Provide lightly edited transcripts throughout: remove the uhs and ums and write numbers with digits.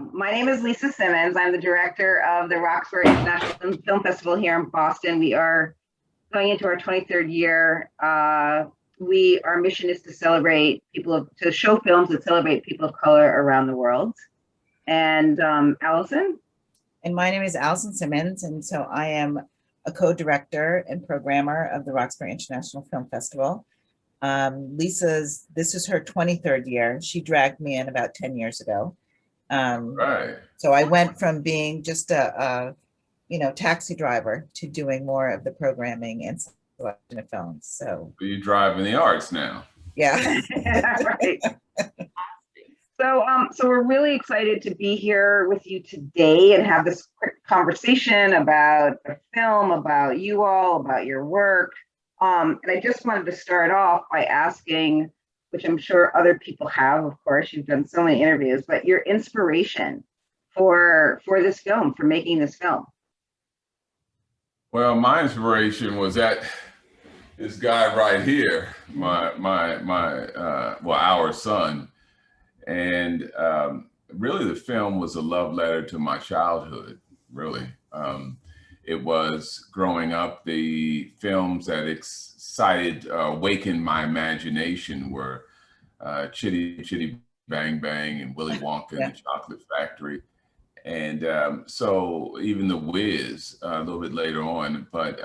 My name is Lisa Simmons. I'm the director of the Roxbury International Film Festival here in Boston. We are going into our 23rd year. Our mission is to to show films that celebrate people of color around the world. And Allison? And my name is Allison Simmons, and so I am a co-director and programmer of the Roxbury International Film Festival. This is her 23rd year. She dragged me in about 10 years ago. Right. So I went from being just a taxi driver to doing more of the programming and selection of films. So you drive in the arts now. Yeah. Right. So we're really excited to be here with you today and have this quick conversation about the film, about you all, about your work. And I just wanted to start off by asking, which I'm sure other people have, of course, you've done so many interviews, but your inspiration for this film, for making this film. Well, my inspiration was that this guy right here, our son. And really the film was a love letter to my childhood, really. It was growing up, the films that awakened my imagination were Chitty Chitty Bang Bang and Willy Wonka and the Chocolate Factory. And so even The Wiz a little bit later on, but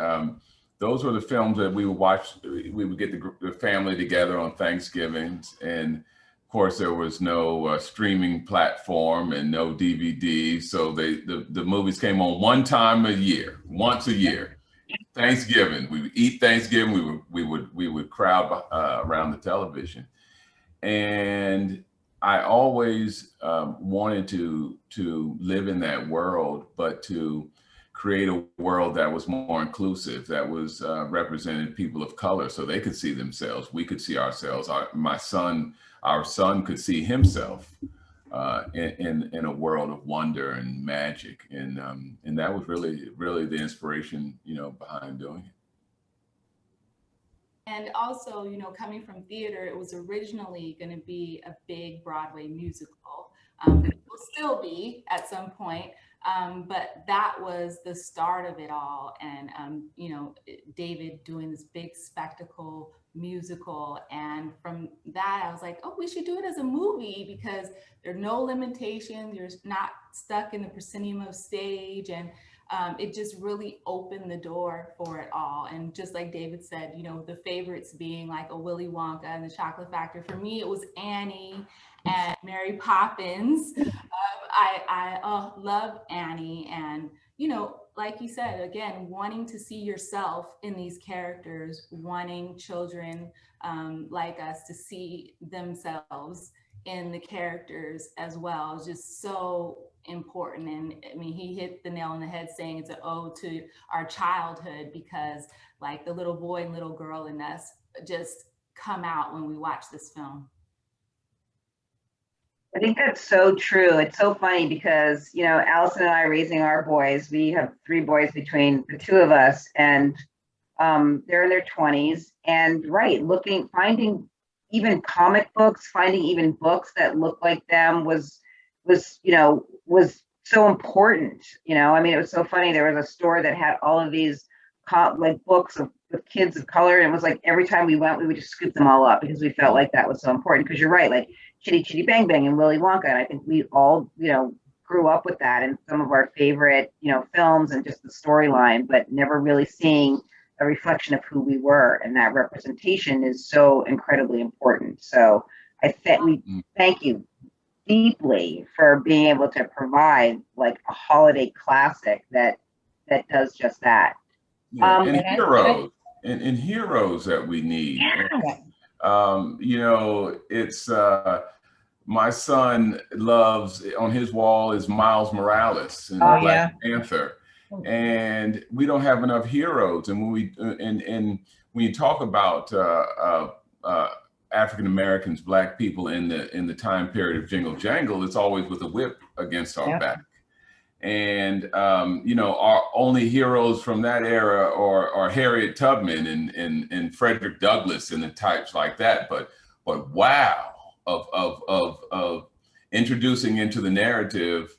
those were the films that we would watch. We would get the family together on Thanksgivings, and of course, there was no streaming platform and no DVD, so the movies came on once a year. Thanksgiving, we would eat Thanksgiving. We would crowd around the television, and I always wanted to live in that world, but to create a world that was more inclusive, that was represented people of color, so they could see themselves. We could see ourselves. Our son could see himself in a world of wonder and magic, and that was really the inspiration, behind doing it. And also, coming from theater, it was originally going to be a big Broadway musical. It will still be at some point, but that was the start of it all. And David doing this big spectacle musical, and from that I was like, oh, we should do it as a movie because there are no limitations, you're not stuck in the proscenium of stage, and it just really opened the door for it all. And just like David said, the favorites being like a Willy Wonka and the Chocolate Factory. For me, it was Annie and Mary Poppins. I love Annie, and like you said, again, wanting to see yourself in these characters, wanting children like us to see themselves in the characters as well, is just so important. And I mean, he hit the nail on the head saying it's an ode to our childhood, because like the little boy and little girl in us just come out when we watch this film. I think that's so true. It's so funny because, Allison and I raising our boys, we have 3 boys between the 2 of us, and they're in their 20s, and finding even comic books, finding even books that look like them was so important. I mean, it was so funny. There was a store that had all of these books with kids of color, and it was like every time we went, we would just scoop them all up because we felt like that was so important. Because you're right, like Chitty Chitty Bang Bang and Willy Wonka, and I think we all grew up with that in some of our favorite films and just the storyline, but never really seeing a reflection of who we were, and that representation is so incredibly important. So we thank you deeply for being able to provide like a holiday classic that does just that. Yeah, and heroes that we need. Yeah. It's my son loves, on his wall is Miles Morales and Black Panther, and we don't have enough heroes. And when you talk about African Americans, Black people in the time period of Jingle Jangle, it's always with a whip against our back. And our only heroes from that era are Harriet Tubman and Frederick Douglass and the types like that. But wow, of introducing into the narrative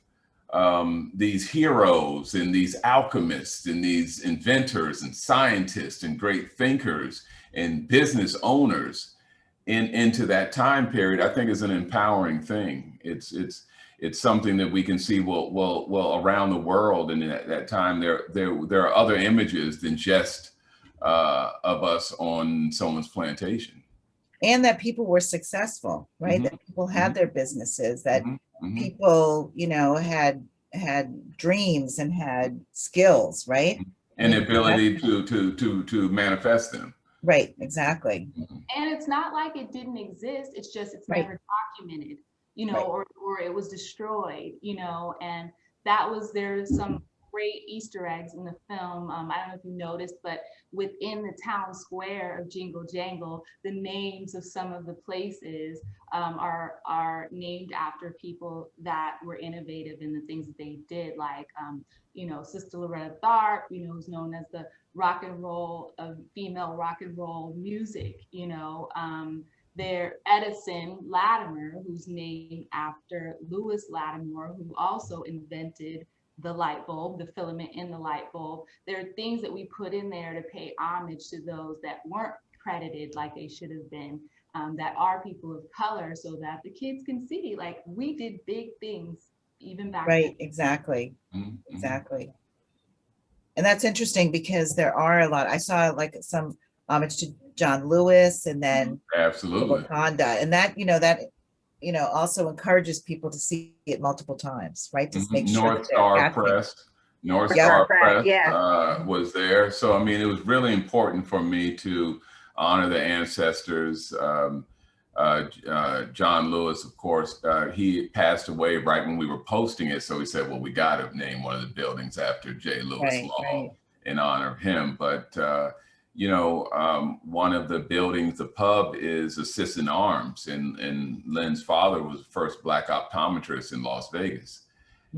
these heroes and these alchemists and these inventors and scientists and great thinkers and business owners into that time period, I think is an empowering thing. It's something that we can see well around the world. And at that time, there are other images than just of us on someone's plantation. And that people were successful, right? Mm-hmm. That people had their businesses, that Mm-hmm. people, you know, had dreams and had skills, right? And the ability to manifest them. Right, exactly. And it's not like it didn't exist. It's just it's never documented, you know, Right. or it was destroyed, you know, and there's some great Easter eggs in the film. I don't know if you noticed, but within the town square of Jingle Jangle, the names of some of the places are named after people that were innovative in the things that they did, like you know, Sister Loretta Tharpe, you know, who's known as the rock and roll of female rock and roll music, you know. There, Edison Latimer, who's named after Lewis Lattimore, who also invented the light bulb, the filament in the light bulb. There are things that we put in there to pay homage to those that weren't credited like they should have been, that are people of color, so that the kids can see, like, we did big things even back then. Right, exactly. Mm-hmm. Exactly. And that's interesting because there are a lot. I saw like some homage to John Lewis, and then Absolutely. Wakanda, and that, you know, also encourages people to see it multiple times, right? To make sure North Star Press was there. So, I mean, it was really important for me to honor the ancestors. John Lewis, of course, he passed away right when we were posting it. So we said, well, we got to name one of the buildings after J. Lewis Law in honor of him. But, you know, one of the buildings, the pub, is a Sisson Arms, and Lyn's father was the first Black optometrist in Las Vegas.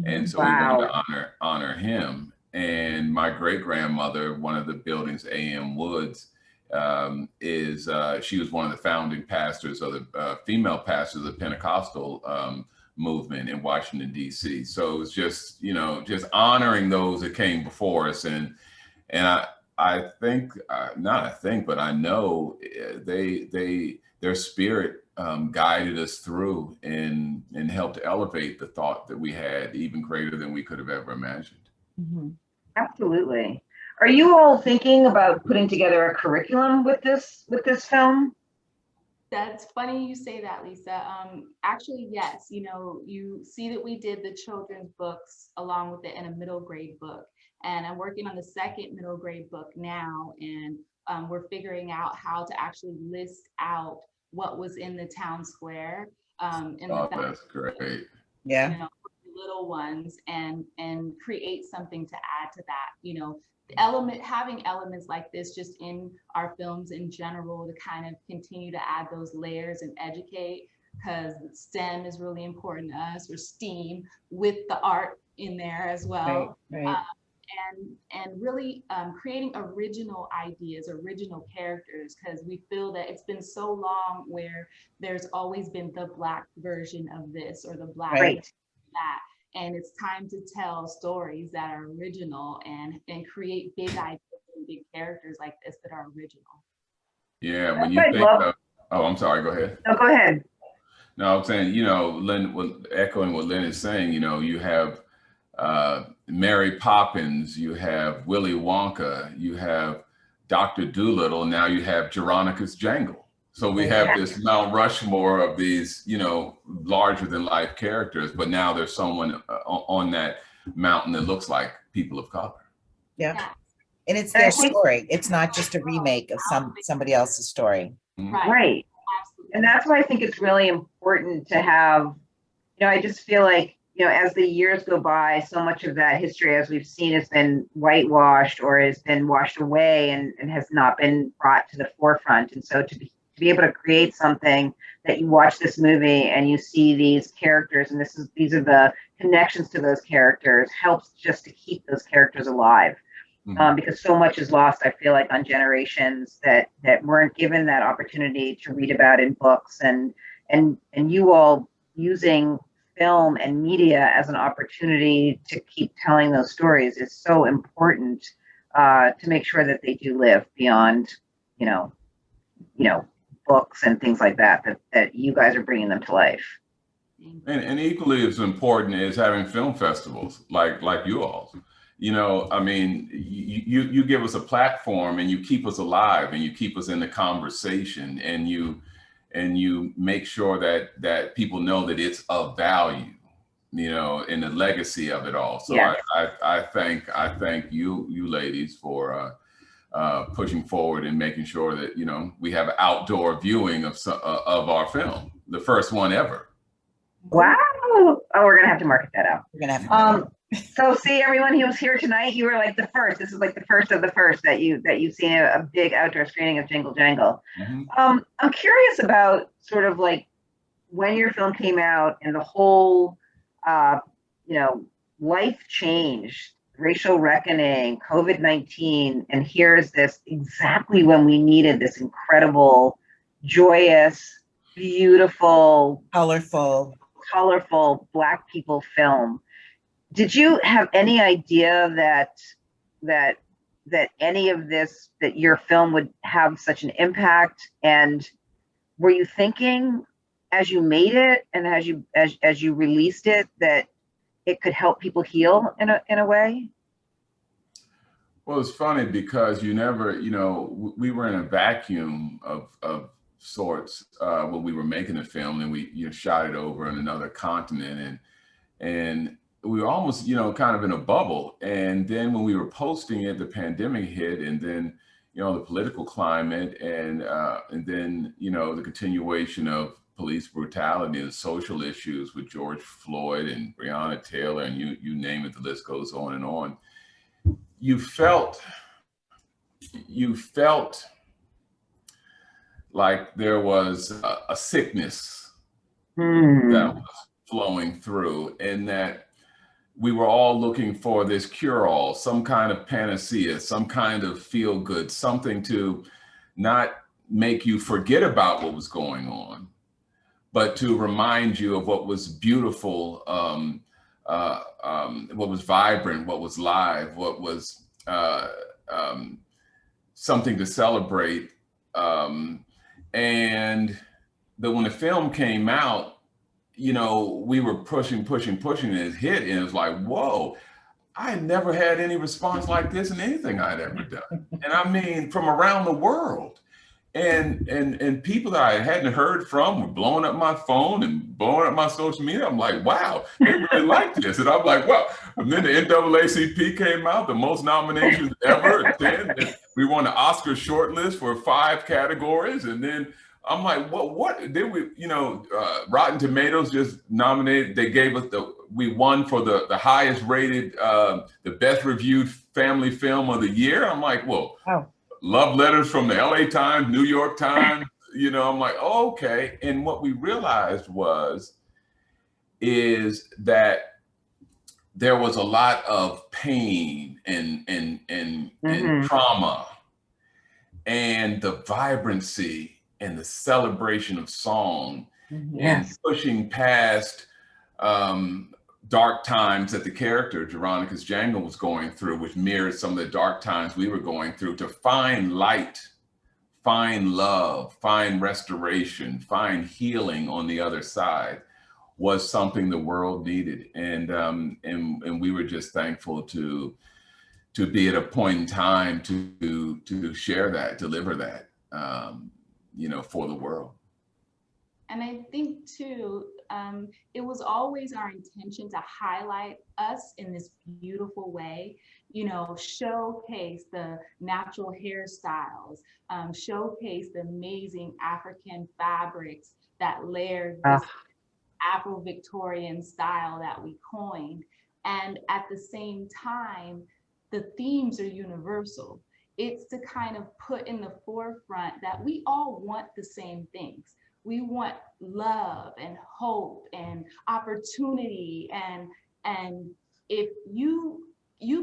And so we wanted to honor him. And my great grandmother, one of the buildings, A.M. Woods, she was one of the founding pastors of the female pastors of the Pentecostal movement in Washington, D.C. So it was just, you know, just honoring those that came before us. And I think, but I know their spirit guided us through and helped elevate the thought that we had even greater than we could have ever imagined. Mm-hmm. Absolutely. Are you all thinking about putting together a curriculum with this film? That's funny you say that, Lisa. Actually, yes. You know, you see that we did the children's books along with it in a middle grade book. And I'm working on the second middle grade book now. And we're figuring out how to actually list out what was in the town square. That's great. Yeah. You know, little ones, and create something to add to that. You know, having elements like this just in our films in general to kind of continue to add those layers and educate, because STEM is really important to us, or STEAM, with the art in there as well. Right. And really creating original ideas, original characters, because we feel that it's been so long where there's always been the Black version of this or the Black version of that. And it's time to tell stories that are original and create big ideas and big characters like this that are original. Yeah, when you think of, oh, I'm sorry, go ahead. No, go ahead. No, I'm saying, you know, Lyn, echoing what Lyn is saying, you know, you have Mary Poppins, you have Willy Wonka, you have Dr. Dolittle, and now you have Jeronica's Jangle. So we have this Mount Rushmore of these, you know, larger than life characters, but now there's someone on that mountain that looks like people of color. Yeah. And it's their story. It's not just a remake of somebody else's story. Right. And that's why I think it's really important to have, you know, I just feel like, you know, as the years go by, so much of that history, as we've seen, has been whitewashed or has been washed away and has not been brought to the forefront. And so to be able to create something that you watch this movie and you see these characters, and these are the connections to those characters, helps just to keep those characters alive. Because so much is lost, I feel like, on generations that weren't given that opportunity to read about in books, and you all using film and media as an opportunity to keep telling those stories is so important, to make sure that they do live beyond, you know, books and things like that, that you guys are bringing them to life. And equally as important is having film festivals like you all. You know, I mean, you give us a platform and you keep us alive and you keep us in the conversation, and you make sure that people know that it's of value, you know, in the legacy of it all. So Yes. I thank you ladies for pushing forward and making sure that, you know, we have outdoor viewing of our film, the first one ever. Wow. Oh, we're gonna have to market that out. We're gonna have to. So see, everyone who was here tonight, you were like the first. This is like the first of the first that you've seen a big outdoor screening of Jingle Jangle. Mm-hmm. I'm curious about sort of like when your film came out and the whole, you know, life changed, racial reckoning, COVID-19, and here's this exactly when we needed this incredible, joyous, beautiful, Colorful Black people film. Did you have any idea that any of this, that your film would have such an impact? And were you thinking as you made it and as you released it that it could help people heal in a way? Well, it's funny because you never, you know, we were in a vacuum of sorts when we were making the film, and we shot it over on another continent, and we were almost, you know, kind of in a bubble. And then when we were posting it, the pandemic hit, and then, you know, the political climate, and then, you know, the continuation of police brutality and social issues with George Floyd and Breonna Taylor, and you name it, the list goes on and on. You felt like there was a sickness that was flowing through, and that we were all looking for this cure-all, some kind of panacea, some kind of feel-good, something to not make you forget about what was going on, but to remind you of what was beautiful, what was vibrant, what was live, what was something to celebrate. And when the film came out, you know, we were pushing, and it hit, and it was like, whoa, I had never had any response like this in anything I'd ever done. And I mean, from around the world. And people that I hadn't heard from were blowing up my phone and blowing up my social media. I'm like, wow, they really like this. And I'm like, wow. And then the NAACP came out, the most nominations ever, 10. And we won the Oscar shortlist for 5 categories. And then I'm like, what? Then we, you know, Rotten Tomatoes just nominated, they gave us we won for the highest rated, the best reviewed family film of the year. I'm like, well, wow. Love letters from the LA Times, New York Times, you know, I'm like, oh, okay. And what we realized is that there was a lot of pain and trauma, and the vibrancy and the celebration of song, and pushing past dark times that the character Jeronica's Jangle was going through, which mirrored some of the dark times we were going through, to find light, find love, find restoration, find healing on the other side, was something the world needed. And we were just thankful to be at a point in time to share that, deliver that, you know, for the world. And I think too, it was always our intention to highlight us in this beautiful way, you know, showcase the natural hairstyles, showcase the amazing African fabrics that layered this Afro-Victorian style that we coined. And at the same time, the themes are universal. It's to kind of put in the forefront that we all want the same things. We want love and hope and opportunity, and if you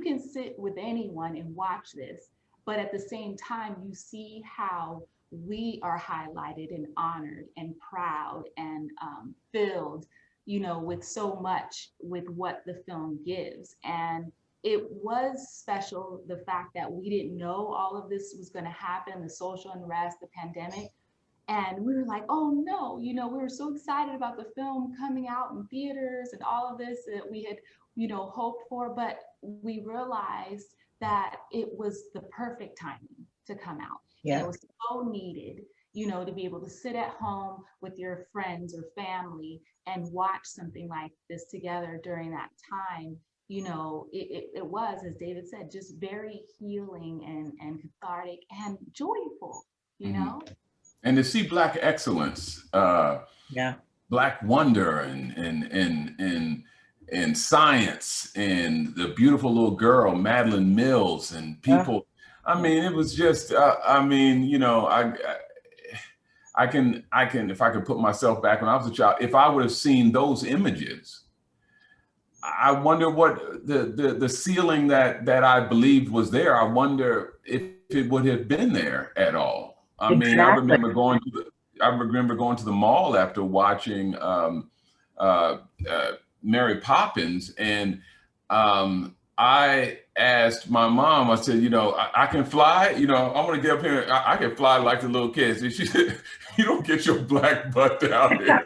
can sit with anyone and watch this, but at the same time you see how we are highlighted and honored and proud and filled, you know, with so much with what the film gives. And it was special, the fact that we didn't know all of this was going to happen, the social unrest, the pandemic. And we were like, oh no, you know, we were so excited about the film coming out in theaters and all of this that we had, you know, hoped for, but we realized that it was the perfect timing to come out. Yeah. And it was so needed, you know, to be able to sit at home with your friends or family and watch something like this together during that time. You know, it was, as David said, just very healing and cathartic and joyful, you know? And to see Black excellence, Yeah. Black wonder and science, and the beautiful little girl, Madeline Mills, and people. I mean, it was just, I mean, you know, I can, if I could put myself back when I was a child, if I would have seen those images, I wonder what the ceiling that I believed was there. I wonder if it would have been there at all. I mean, I remember going to the mall after watching Mary Poppins, and I asked my mom, I said, you know, I can fly, you know, I'm gonna get up here, I can fly like the little kids. And she said, you don't get your black butt down here.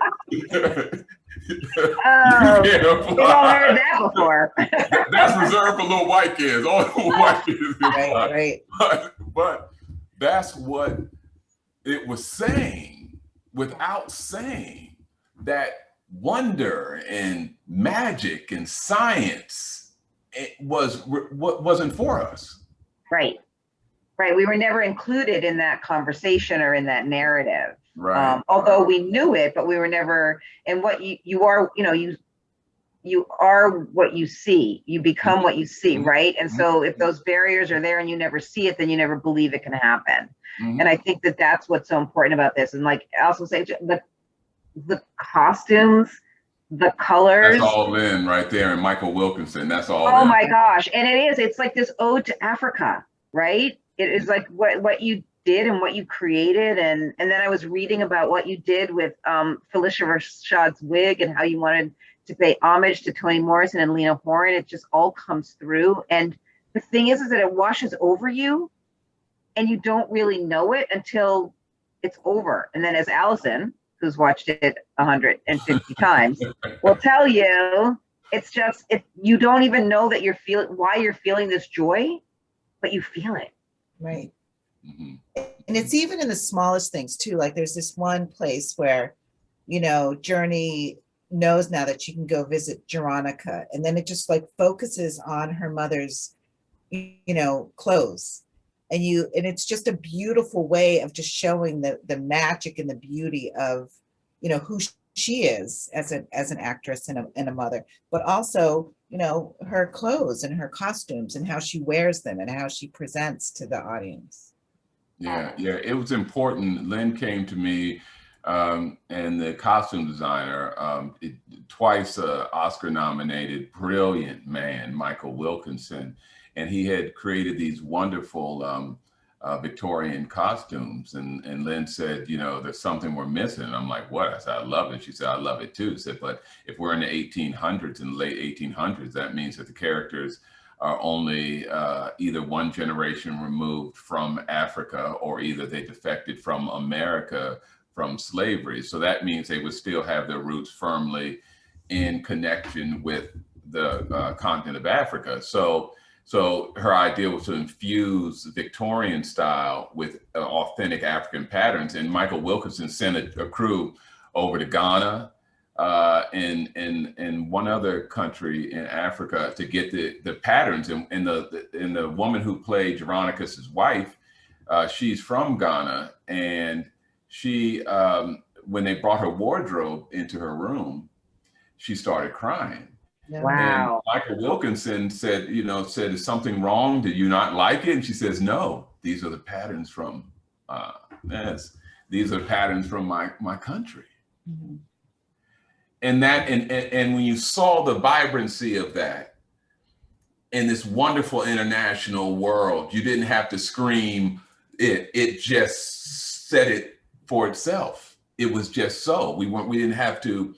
Oh, we've all heard that before. That's reserved for little white kids. All the white kids can fly. Right. But that's what it was saying, without saying that wonder and magic and science, it wasn't for us. Right. We were never included in that conversation or in that narrative. Right. Although we knew it, but we were never. And what you are, you know, you are what you see. You become what you see, right? And so if those barriers are there and you never see it, then you never believe it can happen. And I think that that's what's so important about this. And like I also say, the costumes, the colors. That's all Lyn right there, and Michael Wilkinson. That's all. Oh my gosh! And it's like this ode to Africa, right? It is like what you did and what you created, and then I was reading about what you did with Felicia Rashad's wig and how you wanted to pay homage to Toni Morrison and Lena Horne. It just all comes through, and the thing is that it washes over you, and you don't really know it until it's over. And then, as Allison, who's watched it 150 times, will tell you, it's just you don't even know that why you're feeling this joy, but you feel it. Right. And it's even in the smallest things too. Like there's this one place where, you know, Journey knows now that she can go visit Jeronica, and then it just like focuses on her mother's, you know, clothes. And it's just a beautiful way of just showing the magic and the beauty of, you know, who she is as an actress and a mother, but also, you know, her clothes and her costumes and how she wears them and how she presents to the audience. Yeah, it was important. Lyn came to me, and the costume designer, twice Oscar-nominated, brilliant man, Michael Wilkinson, and he had created these wonderful Victorian costumes. And Lyn said, you know, there's something we're missing. And I'm like, what? I said, I love it. She said, I love it too. She said, but if we're in the 1800s, in the late 1800s, that means that the characters are only either one generation removed from Africa, or either they defected from America from slavery. So that means they would still have their roots firmly in connection with the continent of Africa. So her idea was to infuse Victorian style with authentic African patterns. And Michael Wilkinson sent a crew over to Ghana and one other country in Africa to get the patterns. And the woman who played Veronica's wife, she's from Ghana, and she when they brought her wardrobe into her room, she started crying. Wow. And Michael Wilkinson said, is something wrong? Did you not like it? And she says, no, these are the patterns from these are patterns from my country. Mm-hmm. And when you saw the vibrancy of that in this wonderful international world, you didn't have to scream it. It just said it for itself. It was just so. We didn't have to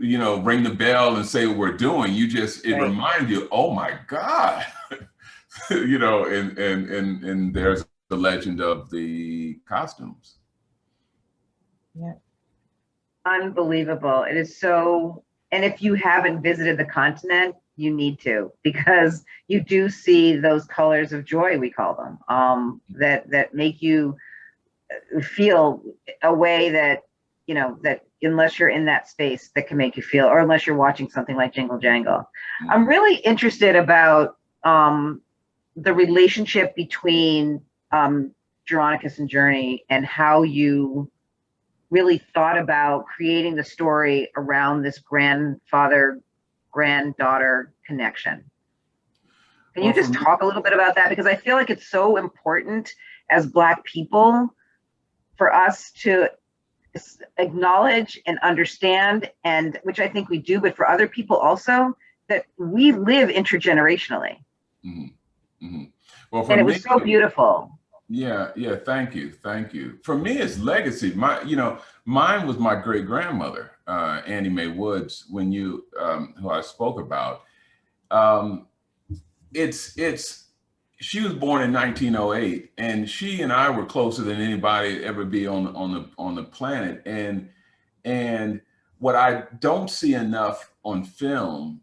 you know, ring the bell and say what we're doing. You just, it reminds you, oh my God, you know, and there's the legend of the costumes. Yeah. Unbelievable. It is so, and if you haven't visited the continent, you need to, because you do see those colors of joy, we call them, that make you feel a way that, you know, that unless you're in that space that can make you feel, or unless you're watching something like Jingle Jangle. I'm really interested about the relationship between Jeronicus and Journey, and how you really thought about creating the story around this grandfather granddaughter connection. Can you just talk a little bit about that? Because I feel like it's so important as Black people for us to acknowledge and understand, and which I think we do, but for other people also, that we live intergenerationally. Mm-hmm. Mm-hmm. Well, and it was so beautiful. Yeah, yeah, thank you, thank you. For me, it's legacy. Mine was my great grandmother, Annie Mae Woods, when you, who I spoke about. She was born in 1908, and she and I were closer than anybody ever be on the planet. And what I don't see enough on film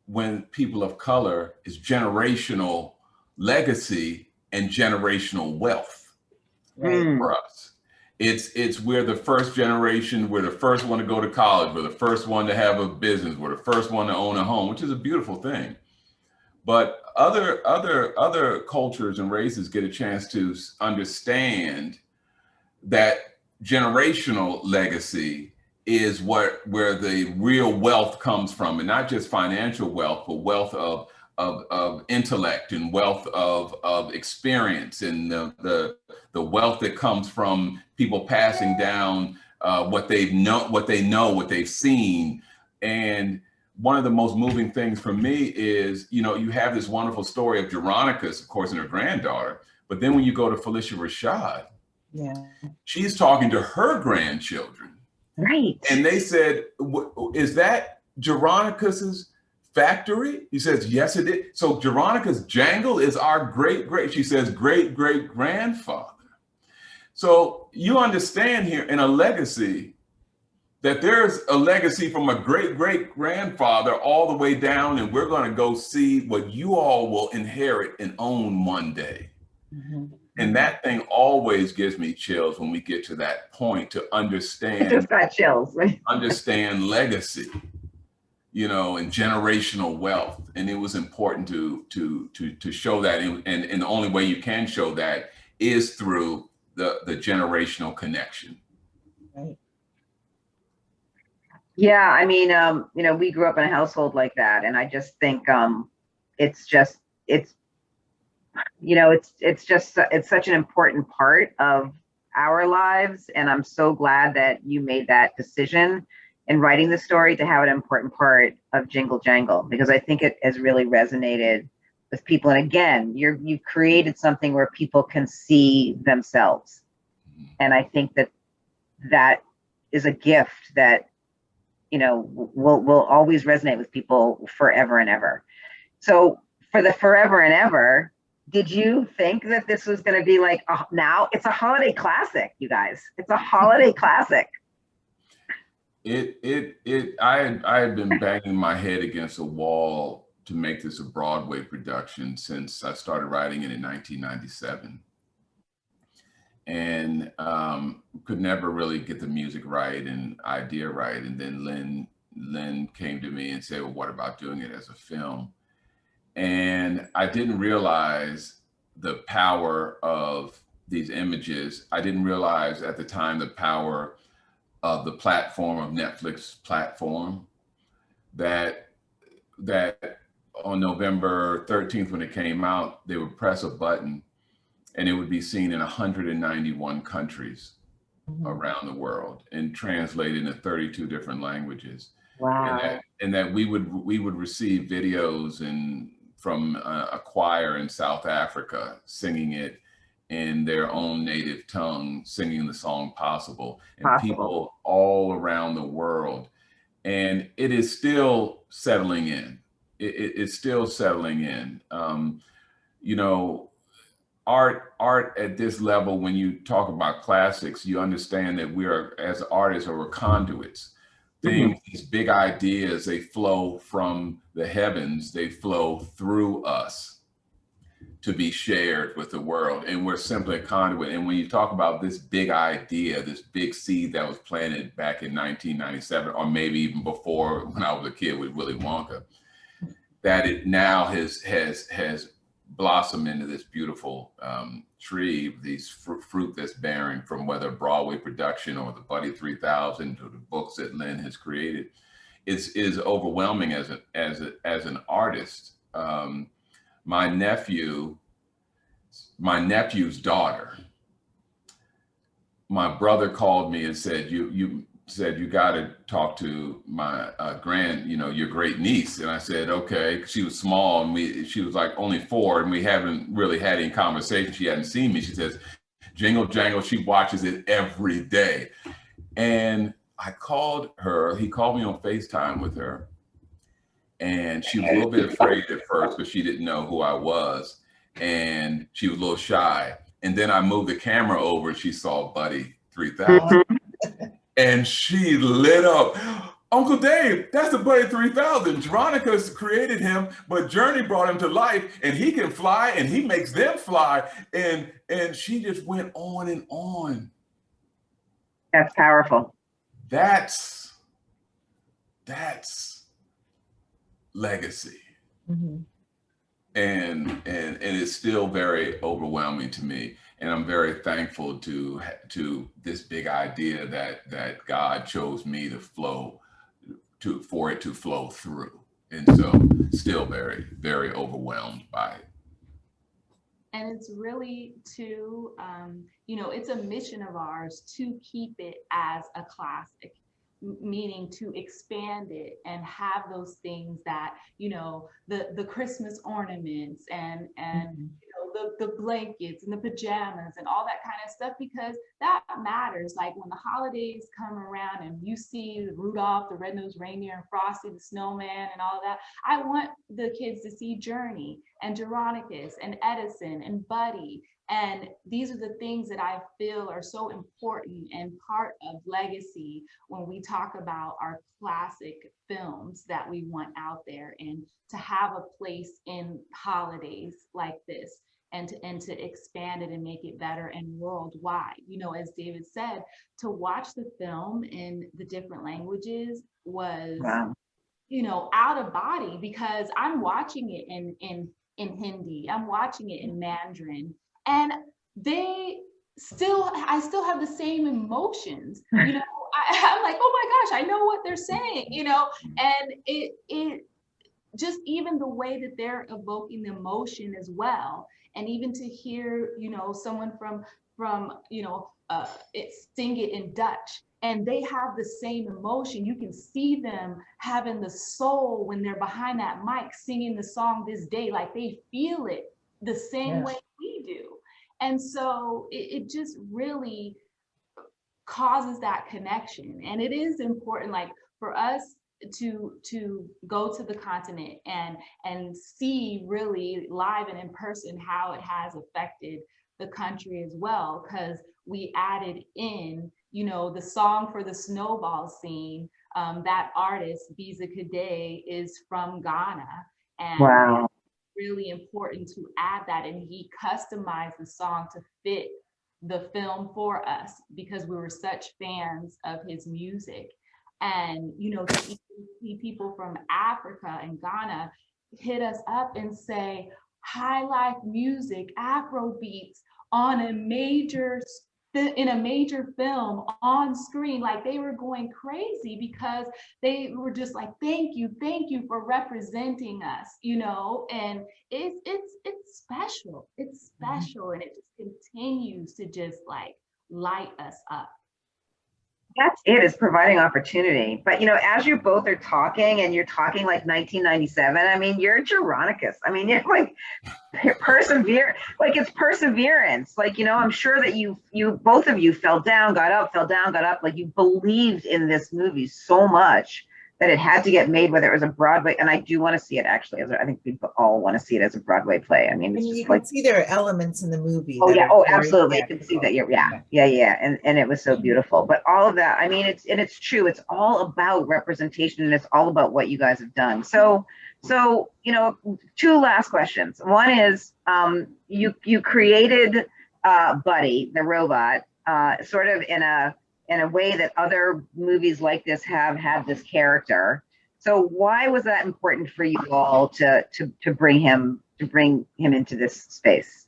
when people of color is generational legacy and generational wealth for us. It's we're the first generation, we're the first one to go to college, we're the first one to have a business, we're the first one to own a home, which is a beautiful thing. But other cultures and races get a chance to understand that generational legacy is where the real wealth comes from, and not just financial wealth, but wealth of intellect and wealth of experience, and the wealth that comes from people passing down what they know, what they've seen. And one of the most moving things for me is, you know, you have this wonderful story of Jeronicus, of course, and her granddaughter, but then when you go to Phylicia Rashad, she's talking to her grandchildren. Right. And they said, is that Jeronicus's factory? He says, yes, it is. So Jeronicus Jangle is our she says, great grandfather. So you understand here in a legacy that there's a legacy from a great grandfather all the way down, and we're going to go see what you all will inherit and own one day. Mm-hmm. And that thing always gives me chills when we get to that point, to understand. I just got chills. Understand legacy, you know, and generational wealth. And it was important to show that, and the only way you can show that is through the generational connection. Right. Yeah, I mean, you know, we grew up in a household like that, and I just think it's such an important part of our lives, and I'm so glad that you made that decision in writing the story to have an important part of Jingle Jangle, because I think it has really resonated with people. And again, you've created something where people can see themselves, and I think that is a gift that, you know, will always resonate with people forever and ever. So for the forever and ever, did you think that this was going to be like, now it's a holiday classic, you guys? It's a holiday classic. I had been banging my head against a wall to make this a Broadway production since I started writing it in 1997. And could never really get the music right and idea right. And then Lyn came to me and said, well, what about doing it as a film? And I didn't realize the power of these images. I didn't realize at the time the power of the platform, of Netflix platform, that on November 13th, when it came out, they would press a button and it would be seen in 191 countries around the world and translated into 32 different languages. Wow. And that we would receive videos from a choir in South Africa singing it in their own native tongue, singing the song Possible. And people all around the world and it is still settling in. It's still settling in. You know, art at this level, when you talk about classics, you understand that we are, as artists, or we're conduits. Things, these big ideas, they flow from the heavens, they flow through us to be shared with the world. And we're simply a conduit. And when you talk about this big idea, this big seed that was planted back in 1997, or maybe even before, when I was a kid with Willy Wonka, that it now has blossomed into this beautiful tree, these fruit that's bearing, from whether Broadway production or the Buddy 3000 to the books that Lyn has created, is overwhelming as an artist. My nephew's daughter, my brother called me and said, you got to talk to my your great niece. And I said, okay. She was small, and she was like only 4, and we haven't really had any conversation. She hadn't seen me. She says, Jingle Jangle, she watches it every day. And I called her. He called me on FaceTime with her. And she was a little bit afraid at first, because she didn't know who I was. And she was a little shy. And then I moved the camera over, and she saw Buddy 3000. And she lit up. Uncle Dave, that's the Buddy 3000. Veronica's created him, but Journey brought him to life, and he can fly, and he makes them fly. And she just went on and on. That's powerful. That's legacy. And it's still very overwhelming to me. And I'm very thankful to this big idea that God chose me to flow, for it to flow through. And so still very, very overwhelmed by it. And it's really it's a mission of ours to keep it as a classic, meaning to expand it and have those things that, the Christmas ornaments and the blankets and the pajamas and all that kind of stuff, because that matters. Like when the holidays come around and you see Rudolph, the red-nosed reindeer, and Frosty the snowman and all of that, I want the kids to see Journey and Geronicus and Edison and Buddy. And these are the things that I feel are so important and part of legacy when we talk about our classic films that we want out there, and to have a place in holidays like this, and to expand it and make it better and worldwide. As David said, to watch the film in the different languages was, Wow. Out of body, because I'm watching it in Hindi, I'm watching it in Mandarin, and I still have the same emotions. I'm like, oh my gosh, I know what they're saying, and it just, even the way that they're evoking the emotion as well. And even to hear, someone from sing it in Dutch, and they have the same emotion. You can see them having the soul when they're behind that mic singing the song this day, like they feel it the same way we do. And so it just really causes that connection. And it is important, like, for us to go to the continent and see really live and in person how it has affected the country as well, because we added in, the song for the snowball scene. That artist, Biza Kade, is from Ghana, and Wow. really important to add that, and he customized the song to fit the film for us because we were such fans of his music. And to even see people from Africa and Ghana hit us up and say, high life music, Afro beats on in a major film on screen, like they were going crazy because they were just like, thank you for representing us, and it's special. It's special, and it just continues to just like light us up. That's it, is providing opportunity. But as you both are talking, and you're talking like 1997, I mean, you're Geronicus. I mean, you're like persevere, like it's perseverance. Like, I'm sure that you both of you fell down, got up, like you believed in this movie so much that it had to get made, whether it was a Broadway, and I do want to see it actually. I think we all want to see it as a Broadway play. I mean, it's And you just can like, see there are elements in the movie. oh that yeah, are oh very absolutely, you can see that. Yeah, and it was so beautiful. But all of that, I mean, it's true. It's all about representation, and it's all about what you guys have done. So you know, two last questions. One is, you created Buddy the robot, sort of in a way that other movies like this have had this character. So why was that important for you all to bring him into this space?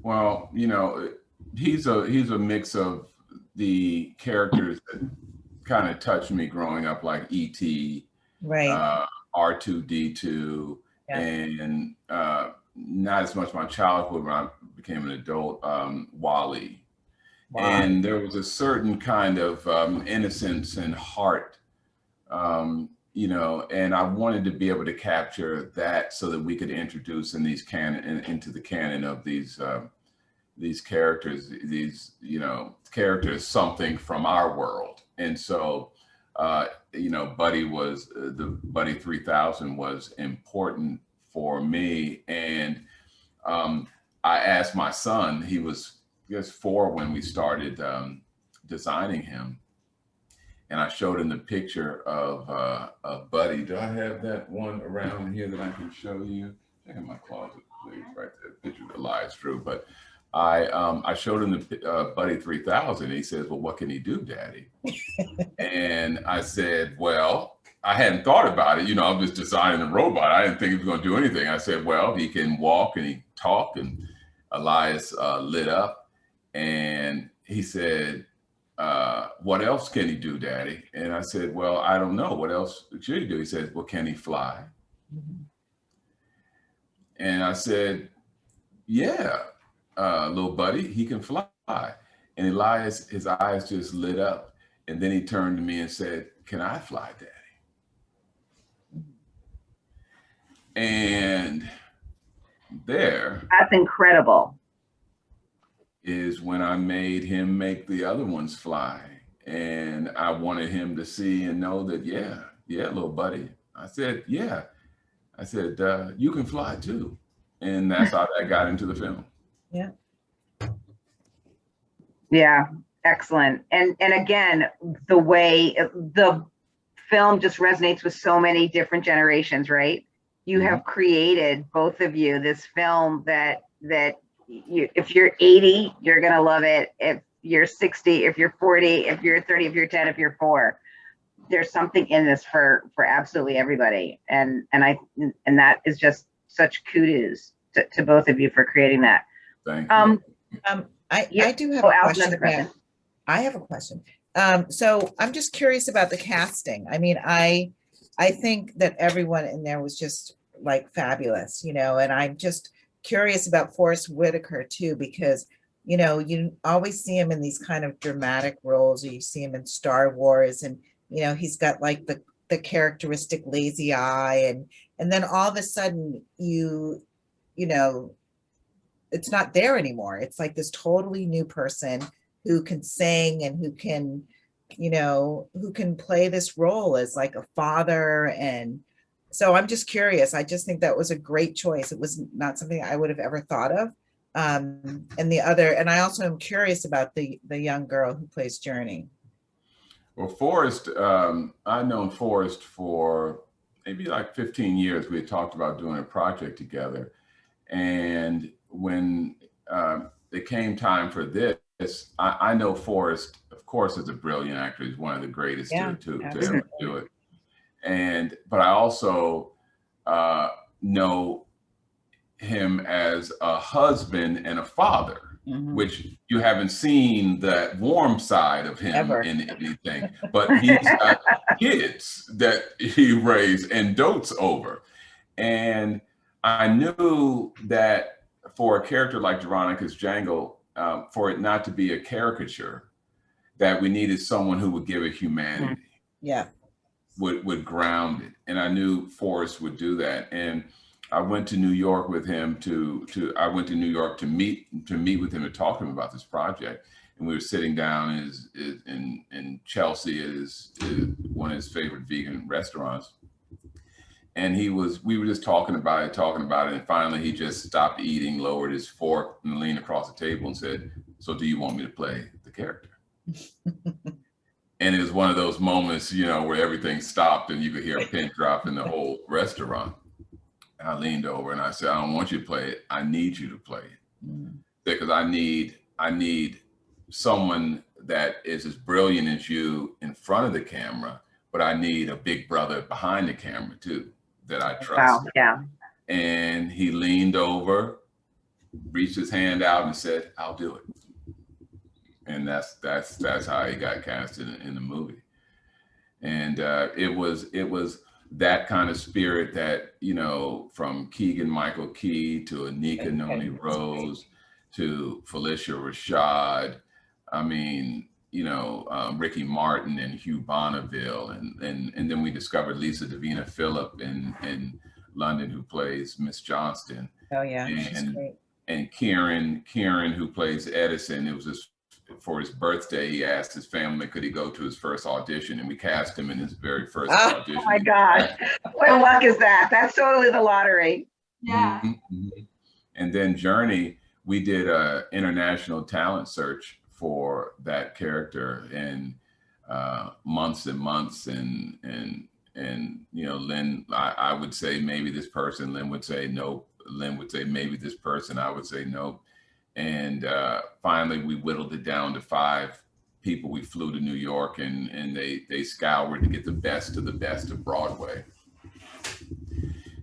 Well, you know, he's a mix of the characters that kind of touched me growing up, like E.T., right. R2D2, Yeah. and not as much my childhood when I became an adult, Wally. Wow. And there was a certain kind of innocence and heart, you know, and I wanted to be able to capture that so that we could introduce into the canon of these characters, you know, characters, something from our world. And so, you know, the Buddy 3000 was important for me. And I asked my son, he was just 4 when we started designing him, and I showed him the picture of Buddy. Do I have that one around here that I can show you? Check in my closet, please. Right there, picture that lies through. But I showed him the Buddy 3000. He says, "Well, what can he do, Daddy?" And I said, "Well, I hadn't thought about it. You know, I'm just designing a robot. I didn't think he was going to do anything." I said, "Well, he can walk and he talk." And Elias lit up. And he said, "What else can he do, Daddy?" And I said, "Well, I don't know. What else should he do?" He said, "Well, can he fly?" Mm-hmm. And I said, "Yeah, little buddy, he can fly." And Elias, his eyes just lit up. And then he turned to me and said, "Can I fly, Daddy?" And that's incredible. Is when I made him make the other ones fly. And I wanted him to see and know that, yeah, little buddy. I said, "Yeah." I said, "You can fly too." And that's how that got into the film. Yeah. Yeah, excellent. And again, the way the film just resonates with so many different generations, right? You have created, both of you, this film that if you're 80, you're gonna love it. If you're 60, if you're 40, if you're 30, if you're 10, if you're 4, there's something in this for absolutely everybody. And that is just such kudos to both of you for creating that. Thank you. I do have a question. I have a question. So I'm just curious about the casting. I mean, I think that everyone in there was just like fabulous, you know, and I'm just curious about Forrest Whitaker too, because, you know, you always see him in these kind of dramatic roles, or you see him in Star Wars, and, you know, he's got like the characteristic lazy eye, and then all of a sudden you know, it's not there anymore. It's like this totally new person who can sing and who can, you know, who can play this role as like a father. And so I'm just curious. I just think that was a great choice. It was not something I would have ever thought of. And I also am curious about the young girl who plays Journey. Well, Forrest, I've known Forrest for maybe like 15 years. We had talked about doing a project together. And when it came time for this, I know Forrest, of course, is a brilliant actor. He's one of the greatest to ever do it. But I also know him as a husband and a father, which you haven't seen that warm side of him ever in anything. But he's got kids that he raised and dotes over. And I knew that for a character like Veronica's Jangle, for it not to be a caricature, that we needed someone who would give it humanity. Yeah. Would ground it. And I knew Forrest would do that. And I went to New York with him I went to New York to meet with him and talk to him about this project. and we were sitting down in Chelsea at his one of his favorite vegan restaurants. And we were just talking about it. And finally he just stopped eating, lowered his fork and leaned across the table and said, "So do you want me to play the character?" And it was one of those moments, you know, where everything stopped and you could hear a pin drop in the whole restaurant. And I leaned over and I said, "I don't want you to play it. I need you to play it." Because I need someone that is as brilliant as you in front of the camera, but I need a big brother behind the camera too, that I trust. Wow, yeah. And he leaned over, reached his hand out and said, "I'll do it." And that's how he got cast in the movie. And it was that kind of spirit that, you know, from Keegan Michael Key to Anika Noni Rose to Felicia Rashad, I mean, you know, Ricky Martin and Hugh Bonneville, and then we discovered Lisa Davina Phillip in London, who plays Miss Johnston. Oh yeah, she's great. And Kieran, who plays Edison. It was for his birthday, he asked his family could he go to his first audition, and we cast him in his very first audition. Oh my gosh, what luck is that? That's totally the lottery. Yeah. And then Journey, we did a international talent search for that character, and months and months, and you know, Lyn, I would say maybe this person, Lyn would say nope, Lyn would say maybe this person, I would say nope. And finally we whittled it down to 5 people. We flew to New York, and they scoured to get the best of Broadway.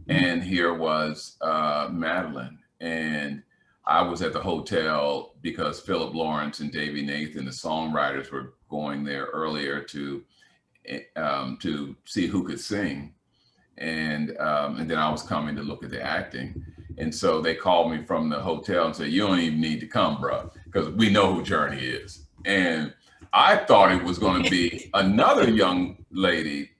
And here was Madeline, and I was at the hotel because Philip Lawrence and Davy Nathan, the songwriters, were going there earlier to see who could sing, and then I was coming to look at the acting. And so they called me from the hotel and said, "You don't even need to come, bro, because we know who Journey is." And I thought it was going to be another young lady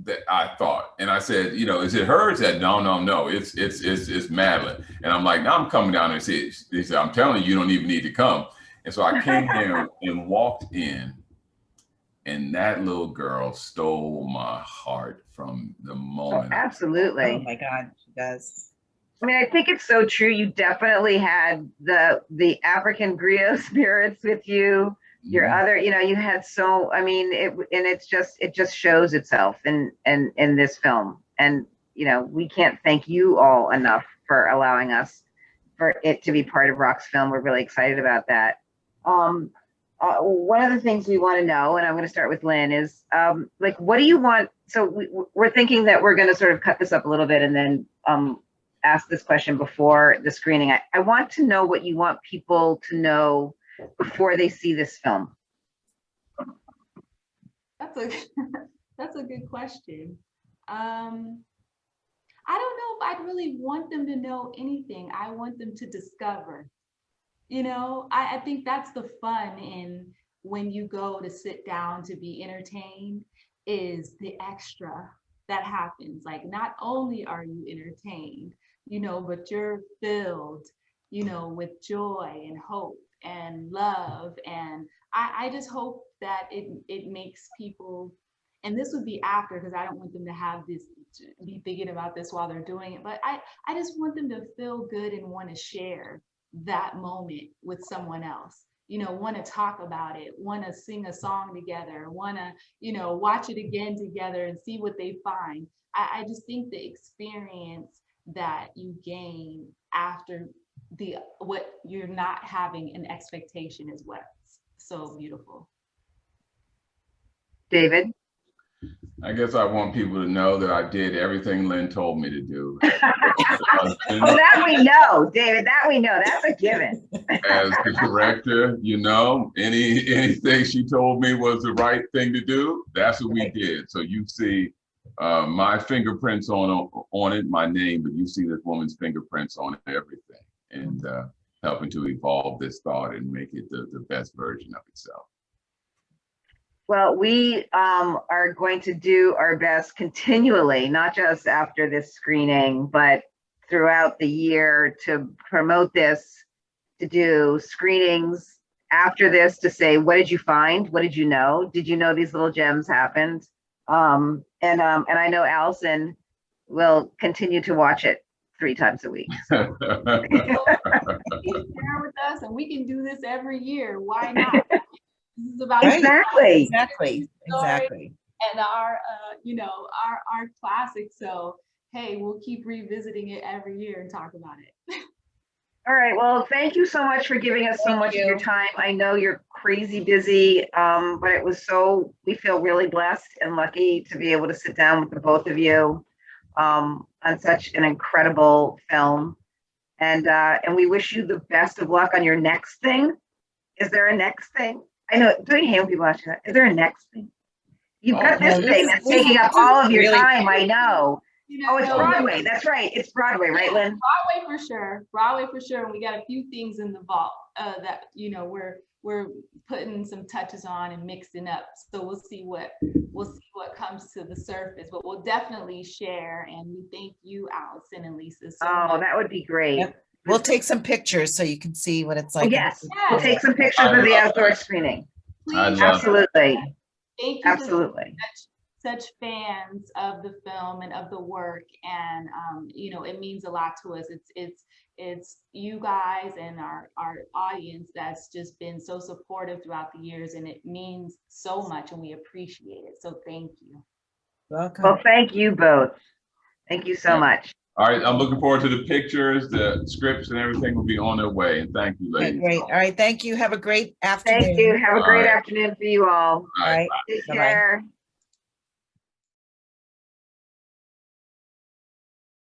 that I thought. And I said, "You know, is it her?" He said, no, it's Madeline. And I'm like, "No, I'm coming down there and see it." He said, "I'm telling you, you don't even need to come." And so I came there and walked in, and that little girl stole my heart from the moment. Oh, absolutely. Oh my God, she does. I mean, I think it's so true. You definitely had the African griot spirits with you. Your other, you know, you had so, I mean, it just shows itself in this film. And, you know, we can't thank you all enough for allowing us for it to be part of RoxFilm. We're really excited about that. One of the things we want to know, and I'm going to start with Lyn, is like, what do you want? So we're thinking that we're going to sort of cut this up a little bit and then ask this question before the screening. I want to know what you want people to know before they see this film. That's a good question. I don't know if I'd really want them to know anything. I want them to discover. You know, I think that's the fun in when you go to sit down to be entertained, is the extra that happens. Like, not only are you entertained, you know, but you're filled, you know, with joy and hope and love. And I just hope that it makes people, and this would be after, because I don't want them to have this, be thinking about this while they're doing it, but I just want them to feel good and want to share that moment with someone else, you know, want to talk about it, want to sing a song together, want to, you know, watch it again together and see what they find. I just think the experience that you gain after what you're not having an expectation is what's so beautiful. David? I guess I want people to know that I did everything Lyn told me to do. Oh, that we know, David, that we know, that's a given. As the director, you know, anything she told me was the right thing to do, that's what we did. So you see my fingerprints on it, my name, but you see this woman's fingerprints on everything, and helping to evolve this thought and make it the best version of itself. Well, we are going to do our best continually, not just after this screening, but throughout the year, to promote this, to do screenings after this to say, what did you find? What did you know? Did you know these little gems happened? And I know Allison will continue to watch it 3 times a week. So. Share with us, and we can do this every year. Why not? This is about Exactly. And our you know, our classics. So hey, we'll keep revisiting it every year and talk about it. All right. Well, thank you so much for giving us so much of your time. I know you're crazy busy, but it was we feel really blessed and lucky to be able to sit down with the both of you on such an incredible film. And we wish you the best of luck on your next thing. Is there a next thing? I know, doing hand people asking that. Is there a next thing? You've got this thing that's taking up all of your time. I know. Oh, it's Broadway. That's right. It's Broadway, right, Lyn? Broadway for sure. Broadway for sure. And we got a few things in the vault that, you know, we're putting some touches on and mixing up. So we'll see what comes to the surface. But we'll definitely share. And we thank you, Allison and Lisa. So much. That would be great. Yep. We'll take some pictures so you can see what it's like. Yes, we'll take some pictures of the outdoor screening. Absolutely. Thank you. Absolutely. Such fans of the film and of the work, and you know, it means a lot to us. It's you guys and our audience that's just been so supportive throughout the years, and it means so much, and we appreciate it. So thank you. Welcome. Well, thank you both. Thank you so much. All right, I'm looking forward to the pictures, the scripts, and everything will be on their way. And thank you, ladies. Okay, great. All right, thank you. Have a great afternoon. Thank you. Have a great afternoon for you all. All right. Take Bye-bye. care.